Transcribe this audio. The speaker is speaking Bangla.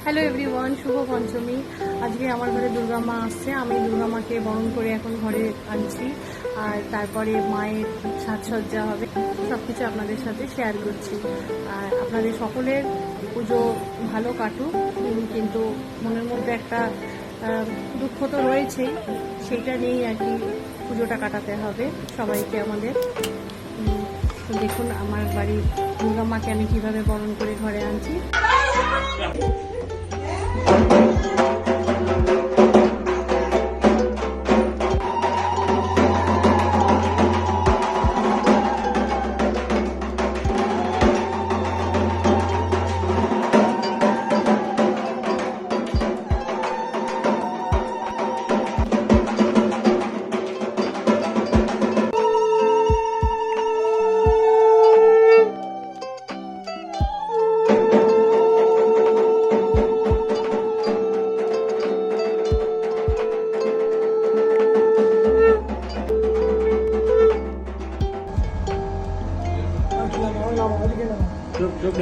হ্যালো এভরিওয়ান, শুভ পঞ্চমী। আজকে আমার ঘরে দুর্গা মা আসছে। আমি দুর্গা মাকে বরণ করে এখন ঘরে আনছি, আর তারপরে মায়ের সাজসজ্জা হবে। সব কিছু আপনাদের সাথে শেয়ার করছি। আর আপনাদের সকলের পুজো ভালো কাটুক, কিন্তু মনের মধ্যে একটা দুঃখ তো রয়েছেই, সেইটা নিয়েই আর কি পুজোটা কাটাতে হবে সবাইকে আমাদের। তো দেখুন আমার বাড়ির দুর্গা মাকে আমি কীভাবে বরণ করে ঘরে আনছি। চুপ চুপ